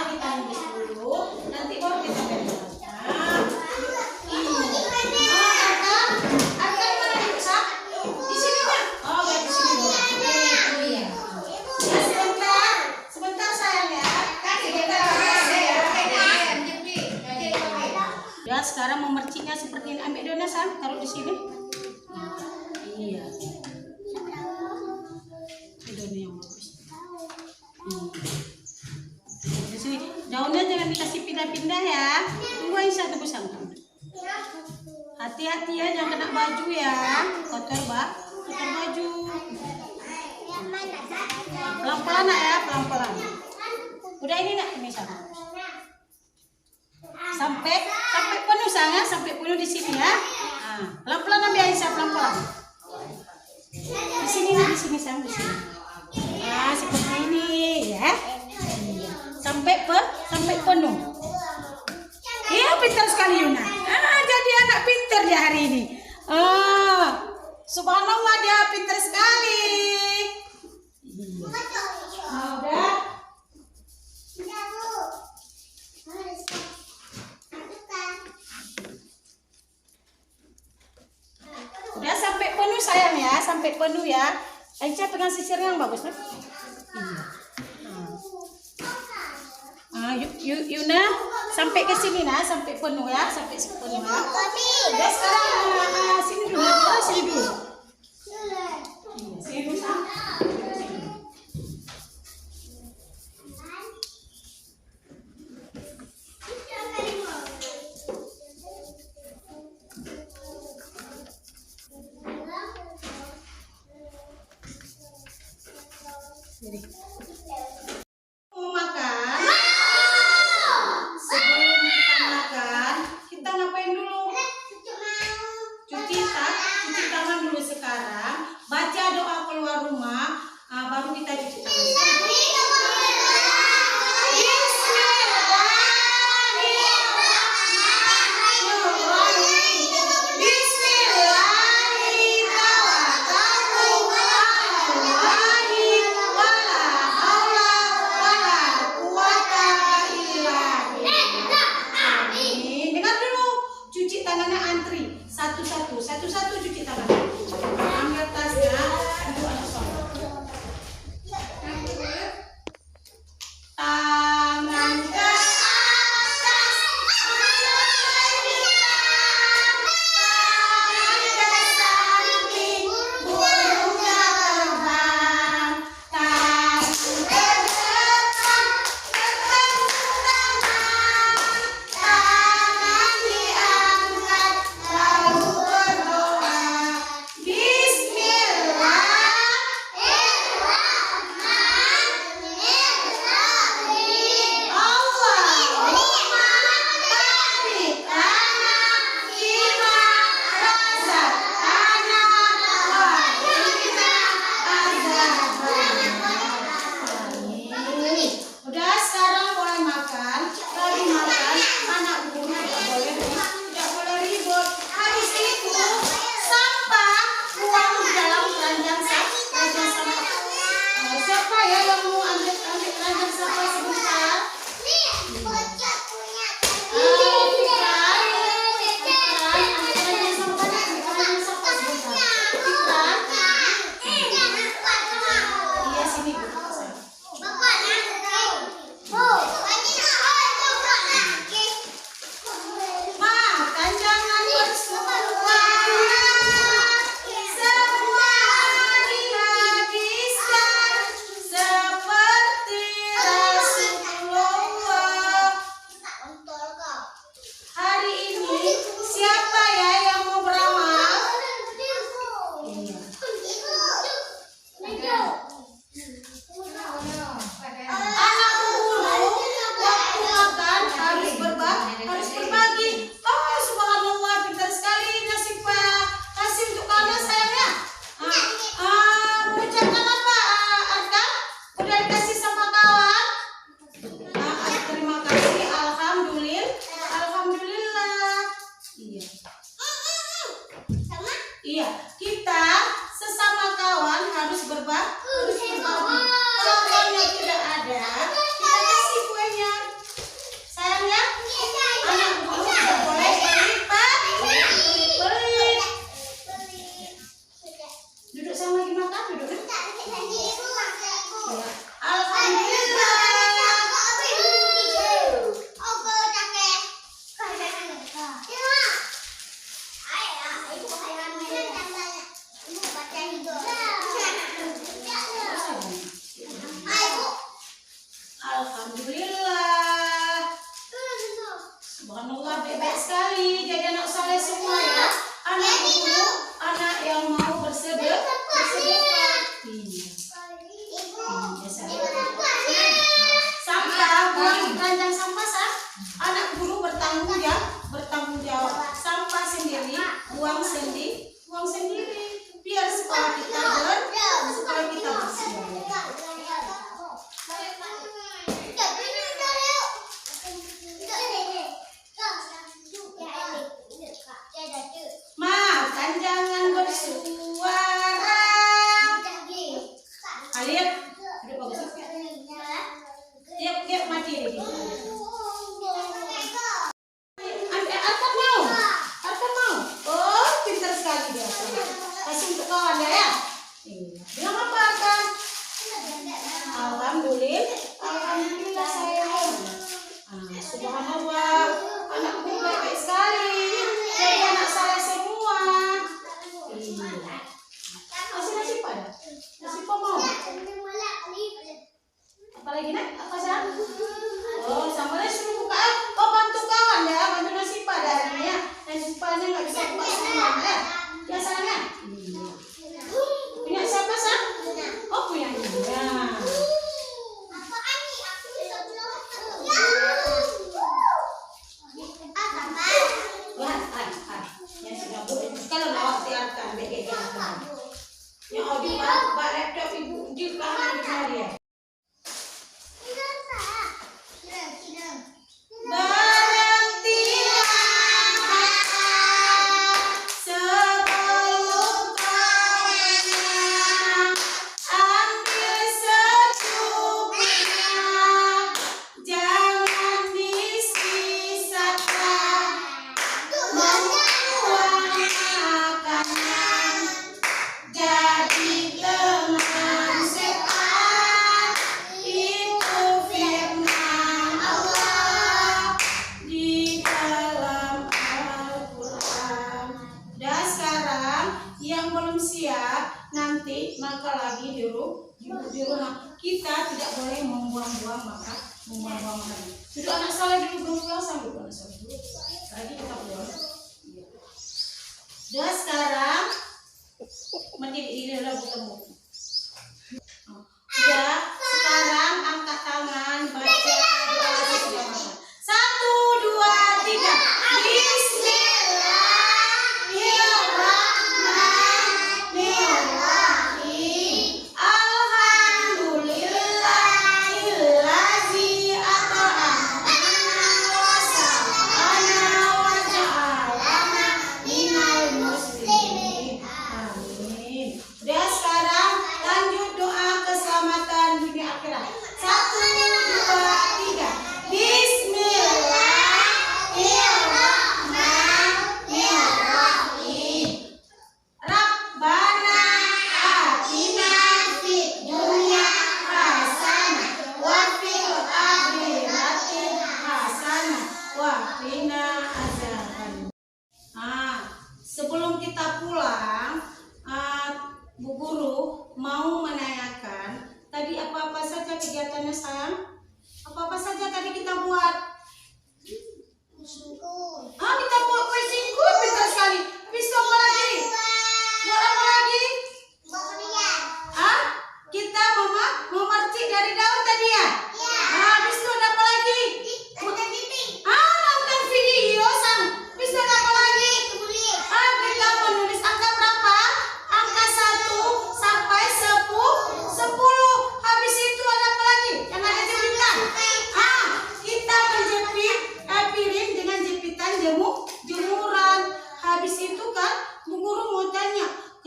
Kita nulis dulu, nanti baru kita baca. Ya, sekarang memerciknya seperti ini. Ambil donat Sam, taruh di sini. Iya. Donat yang bagus. Di sini. Daunnya jangan dikasih pindah-pindah ya. Tunggu Aisyah tunggu Sam. Hati-hati ya, jangan kena baju ya. Kotor baju. Pelan-pelan ya, pelan-pelan. Udah ini nak, ini Sam. Sampai penuh sang ya, sampai penuh di sini ya. Pelan-pelan ambil Aisyah, pelan-pelan. Di sini sang di sini. Seperti ini ya. Sampai penuh. Iya, pintar sekali Yuna. Jadi anak pintar dia hari ini. Subhanallah, dia pintar sekali. Udah. Udah sampai penuh sayang ya, sampai penuh ya. Aisyah pegang sisir yang bagus kan? Iya. Yuna sampai ke sini nah, sampai penuh ya, sampai penuh ya. Udah sekarang sini dulu, sini dulu. Sini dulu Sam. Mau makan? Sebelum kita makan, kita ngapain dulu? Cuci tangan dulu sekarang. Baca doa keluar rumah, baru kita cuci tangan. Iya, kita sesama kawan harus berbagi. Kalau kawannya tidak ada, kita kasih kuenya. Sayang ya, anak guru tidak boleh pelit. Duduk sama lagi makan, duduk. Ya. Alhamdulillah. Alhamdulillah. Subhanallah, bebek sekali. Jadi anak soleh semua ya. Anak guru, anak yang mau bersedekah. Iya. Sampah, buang di keranjang sampah sah. Anak guru bertanggung jawab. Sampah sendiri, buang sendiri. Biar sekolah kita bersih. Makan jangan bersuara. Alif, udah bagus. Tiap mati deh. Arta mau. Oh, pintar sekali dia. Kasih untuk kawan ya. Iya. Bilang apa Arta? Alhamdulillah sayang. Subhanallah, anak guru baik sekali. Jadi anak saya semua. Iya. Nasi pada? Nasi mau? Apa lagi nak? Apa sayang? Oh, sambalnya suruh buka. Oh, bantu kawan ya, bantu nasi pada hari ini ya. Nasi padanya nggak bisa buka semua ya. Ya sayang ya. Iya. Punya siapa sayang? Oh, punya ibunya. Yang sudah boleh kalau mau siarkan BG jangan. Yang Odi buat laptop ibu juga ada dia. Berhentilah sebelum kawannya ambil secukupnya, jangan disisakan membuang makanan. Jadi teman setan itu firman Allah di dalam Al-Quran. Dan sekarang yang belum siap nanti makan lagi di rumah. Kita tidak boleh membuang-buang makanan. Duduk anak soleh dulu, belum pulang sambil anak soleh dulu. Tadi kita pulang. Dan sekarang ini udah ketemu. Ya, sekarang angkat tangan, baca doa sudah makan. 1, 2, 3. Bismillahirrahmanirrahim. Alhamdulillahillazi at'amana wa saqana wa ja'alana minal muslimin.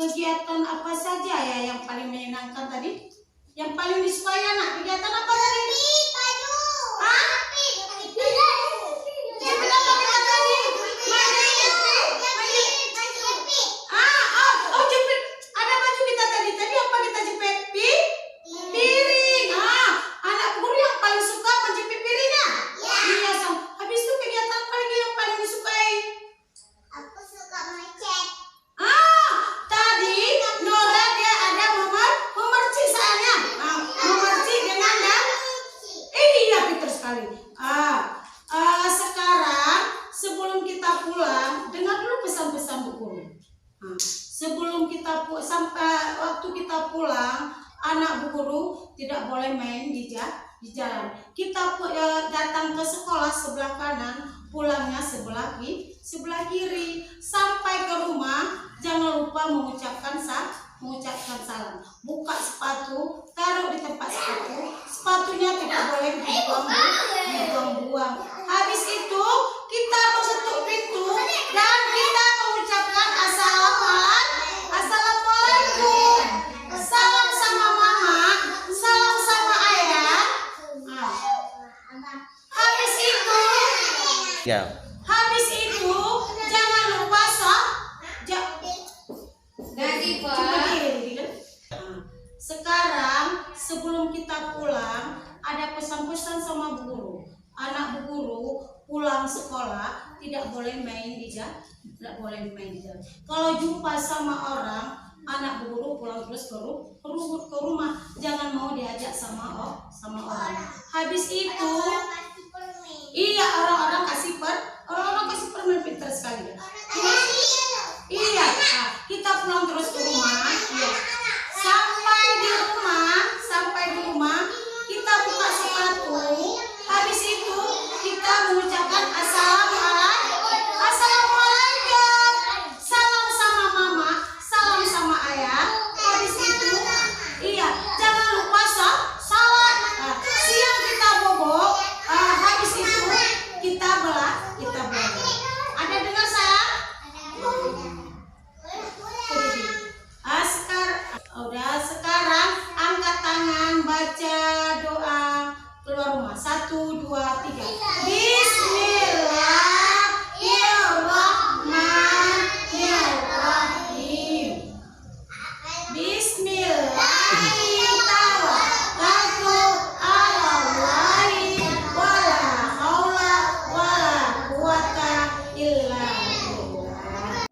kegiatan apa saja ya yang paling menyenangkan tadi? Yang paling disukai anak, kegiatan apa tadi? Hah? Jepit apa kita tadi? Oh jepit. Ada baju kita tadi. Tadi apa kita jepit? Piring. Anak guru yang paling suka menjepit piringnya. Iya, Sam. Habis itu kegiatan apa lagi yang paling disukai? Aku suka mecat. Tadi Nora dia ada memercik sayangnya. Memercik dengan iya pintar sekali. Sekarang sebelum kita pulang, dengar dulu pesan-pesan Bu Guru. Sebelum kita sampai waktu kita pulang, anak Bu Guru tidak boleh main di jalan. Kita datang ke sekolah sebelah kanan, pulangnya sebelah kiri. Sampai ke rumah jangan lupa mengucapkan salam. Buka sepatu, taruh di tempat sepatu. Sepatunya tidak boleh dibuang-buang. Habis itu kita menutup pintu dan kita mengucapkan assalamualaikum. Salam sama mama, salam sama ayah. Habis itu jangan lupa sekarang sebelum kita pulang ada pesan-pesan sama Bu Guru. Anak Bu Guru pulang sekolah tidak boleh main di jalan. Kalau jumpa sama orang, anak Bu Guru pulang terus ke rumah. Jangan mau diajak sama orang. Habis itu iya orang-orang kasih permen, pintar sekali. Iya, kita pulang terus ke rumah. Iya. Sampai di rumah kita buka sepatu. Habis itu kita mengucapkan assalamualaikum. Salam sama mama, salam sama ayah. Habis itu iya, jangan lupa salat. Siang kita bobo. Habis itu kita belajar. Ada dengar saya? Sekarang angkat tangan, baca doa keluar rumah. 1, 2, 3. Bismillahirrahmanirrahim. Bismillahirrahmanirrahim. Wala haula wala quwata illa billah.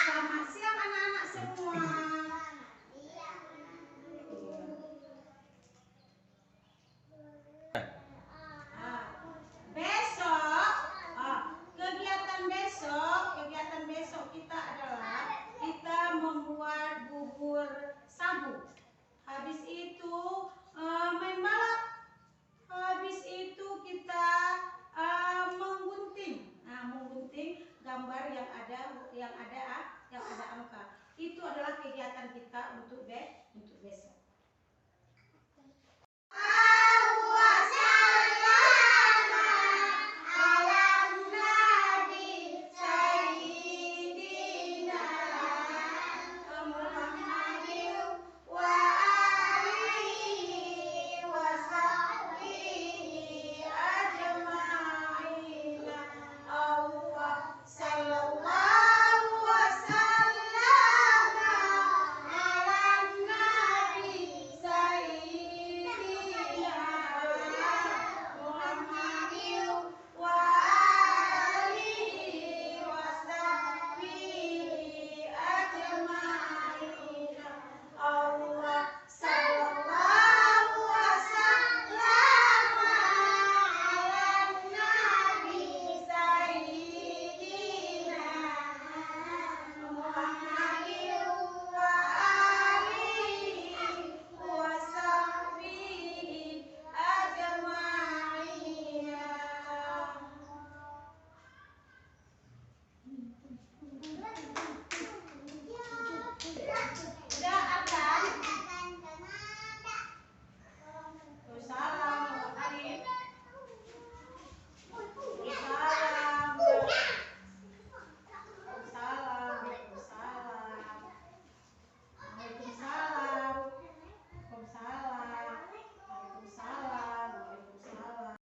Selamat siang anak-anak semua. Kegiatan besok kita adalah kita membuat bubur sagu. Habis itu main balap. Habis itu kita menggunting gambar yang ada angka. Itu adalah kegiatan kita untuk besok.